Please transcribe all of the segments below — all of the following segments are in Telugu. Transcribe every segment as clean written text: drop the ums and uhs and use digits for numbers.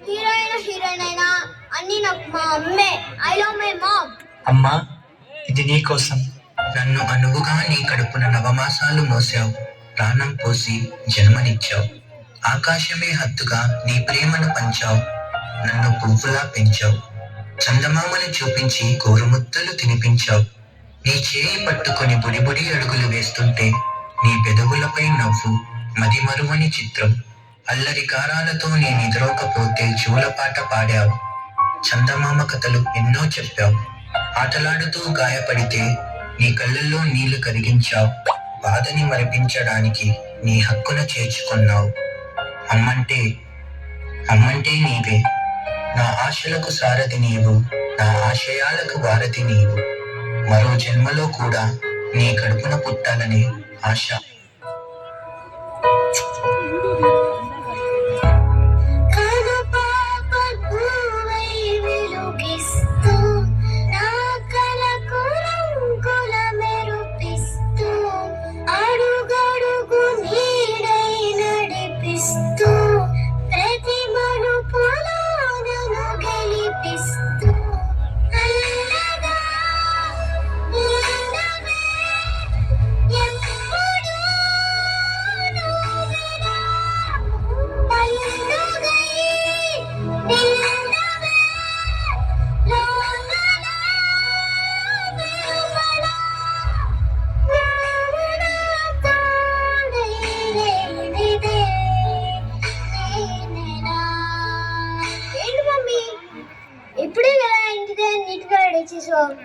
హీరోయిన్ అయినా అన్ని నాకు మా అమ్మే. I love my mom. అమ్మా, ఇది నీ కోసం. నన్ను అనువుగా నీ కడుపున నవమాసాలు మోసావు, ప్రాణం పోసి జన్మనిచ్చావు. ఆకాశమే హద్దుగా నీ ప్రేమను పంచావు, నన్ను పువ్వులా పెంచావు. చందమామను చూపించి గోరుముద్దలు తినిపించావు. నీ చేయి పట్టుకొని బుడిబుడి అడుగులు వేస్తుంటే నీ పెదవులపై నవ్వు మదిమరువని చిత్రం. అల్లరి కారాలతో నీ నిద్రోకపోతే జూలపాట పాడావు. చందమామ కథలు ఎన్నో చెప్పావు. ఆటలాడుతూ గాయపడితే నీ కళ్ళల్లో నీళ్లు కరిగించావు. బాధని మరిపించడానికి నీ హక్కున చేర్చుకున్నావు. అమ్మంటే నీవే. నా ఆశలకు సారథి నీవు, నా ఆశయాలకు వారధి నీవు. మరో జన్మలో కూడా నీ కడుపున పుట్టాలనే ఆశ.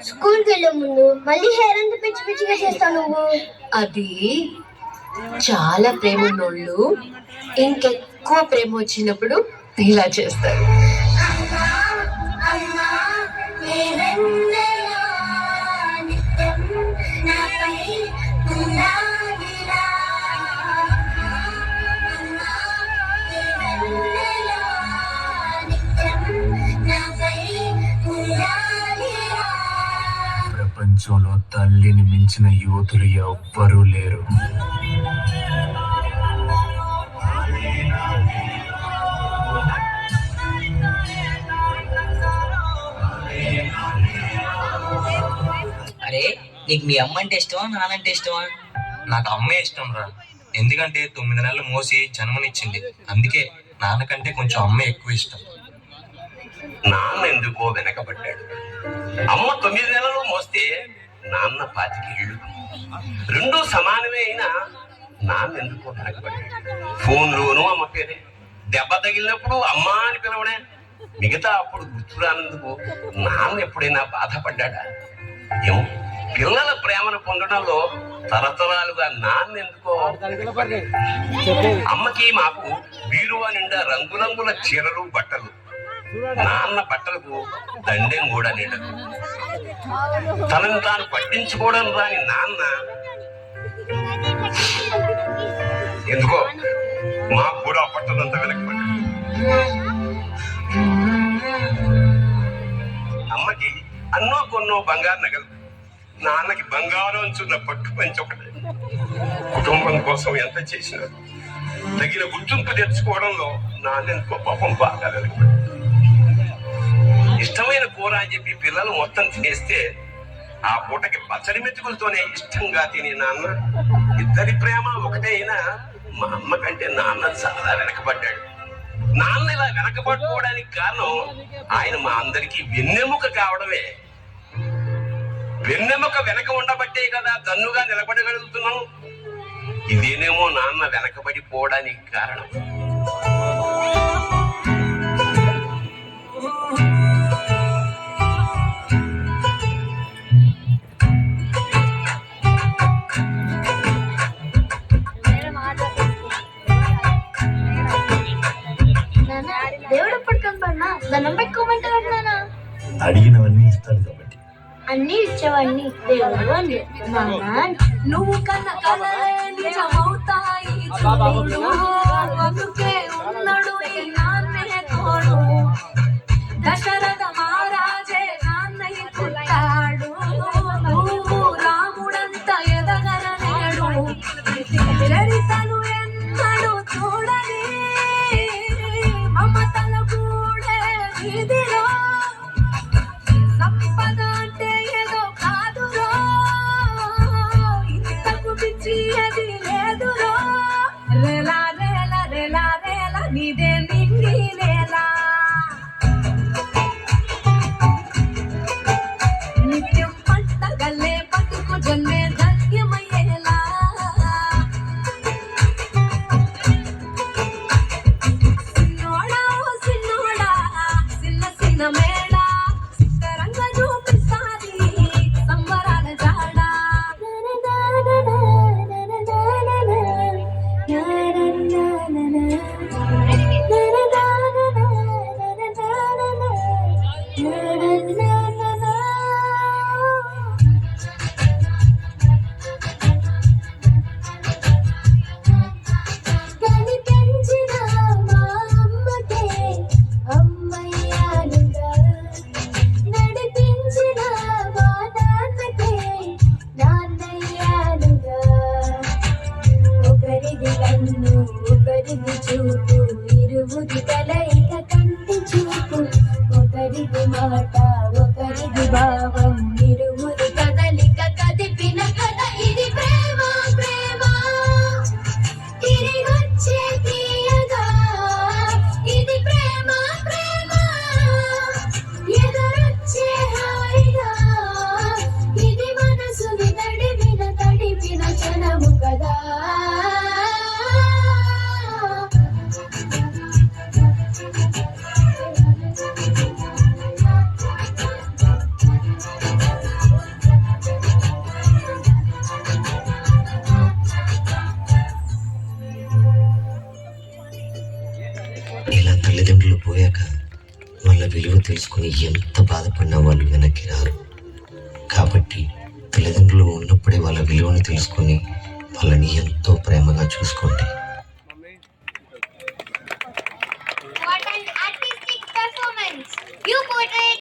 స్కూల్కి వెళ్ళే ముందు మళ్ళీ హెయిర్ అంతా పిచ్చి పిచ్చిగా చేస్తావు నువ్వు. అది చాలా ప్రేమ ఉన్నోళ్ళు ఇంకెక్కువ ప్రేమ వచ్చినప్పుడు ఇలా చేస్తారు. ప్రపంచంలో తల్లిని మించిన యువతులు ఎవ్వరూ లేరు. అరే, నీకు మీ అమ్మ అంటే ఇష్టమా, నానంటే ఇష్టమా? నాకు అమ్మే ఇష్టం రా. ఎందుకంటే 9 నెలలు మోసి జన్మనిచ్చింది. అందుకే నాన్నకంటే కొంచెం అమ్మే ఎక్కువ ఇష్టం. నాన్న ఎందుకో వెనకబడ్డాడు. అమ్మ 9 నెలలు మోస్తే నాన్న 25 ఏళ్ళు. రెండూ సమానమే అయినా నాన్న ఎందుకో వెనకబడ్డాడు. ఫోన్లోనూ అమ్మ పేరే, దెబ్బ తగిలినప్పుడు అమ్మ అని పిలవడే. మిగతా అప్పుడు గుర్తురానందుకు నాన్న ఎప్పుడైనా బాధపడ్డాడా ఏమో. పిల్లల ప్రేమను పొందడంలో తరతరాలుగా నాన్న ఎందుకో. అమ్మకి మాకు బీరువా నిండా రంగురంగుల చీరలు బట్టలు, నాన్న బట్టలకు దండెం కూడా నిండదు. తనని తాను పట్టించుకోవడం రాని నాన్న ఎందుకో మాకు కూడా పట్టదంతా వెనకబడ్డాడు. అమ్మకి అన్నో కొన్నో బంగారు నగలు, నాన్నకి బంగారం చున్న పట్టు పంచి ఒకటే. కుటుంబం కోసం ఎంత చేసినా తగిన గుర్తింపు తెచ్చుకోవడంలో నాన్నెందుకో పాపం బాగా వెనకబడ్డాడు. ఇష్టమైన కూర అని చెప్పి పిల్లలు మొత్తం తినేస్తే ఆ పూటకి పచ్చడి మెతుకులతోనే ఇష్టంగా తినే నాన్న. ఇద్దరి ప్రేమ ఒకటే అయినా మా అమ్మ కంటే నాన్న చాలా వెనకబడ్డాడు. నాన్న ఇలా వెనకబడుకోవడానికి కారణం ఆయన మా అందరికీ వెన్నెముక కావడమే. వెన్నెముక వెనక ఉండబట్టే కదా దన్నుగా నిలబడగలుగుతున్నాం. ఇదేనేమో నాన్న వెనకబడిపోవడానికి కారణం. దేవుడు పట్టుకొని దండం పెట్టుకోమంటారు నాన్న. అడిగినవన్నీ ఇస్తాడు కాబట్టి అన్ని ఇచ్చేవాడిని దేవుడు అని. నువ్వు కన్న కలలే నిజమవుతాయి. అందుకే ఉన్నాడు ఈ నాన్నే తోడు. దశరథ మహారాజే నాన్నయ్య పుట్టాడు. నువ్వు రాముడంత ఎదగరనేడు. చరితను ఎన్నడు చూడని మమతలకు నీదే నింగి నేల నిత్యం పట్టగల్లే పట్టుకు జన్మే ధన్యమయ్యేలా సిన్నోడా ఓ సిన్నోడా చిన్న చిన్న మేళ సిద్ధరంగా చూపిస్తాది సంబరాల జాడ కనిపించిన మా అమ్మకే అమ్మయ్యానుగా, నడిపించిన మా నాన్నకే నాన్నయ్యానుగా. ఒకరిది కన్ను ఒకరిది చూపు, ఇరువురి కలయిక కంటి చూపు. ఒకరిది మాట ఒకరిది భావం, ఇరువురి కదలిక కదిపిన కథ ఇది ప్రేమ ప్రేమ. తిరిగొచ్చే తీయగా ఇది ప్రేమ ప్రేమ. ఎదురొచ్చే హాయిగా ఇది మనసుని తడిపిన క్షణము కదా. ఇలా తల్లిదండ్రులు పోయాక వాళ్ళ విలువ తెలుసుకుని ఎంత బాధపడినా వాళ్ళు వెనక్కి రారు. కాబట్టి తల్లిదండ్రులు ఉన్నప్పుడే వాళ్ళ విలువను తెలుసుకొని వాళ్ళని ఎంతో ప్రేమగా చూసుకోండి. What an artistic performance! You portrayed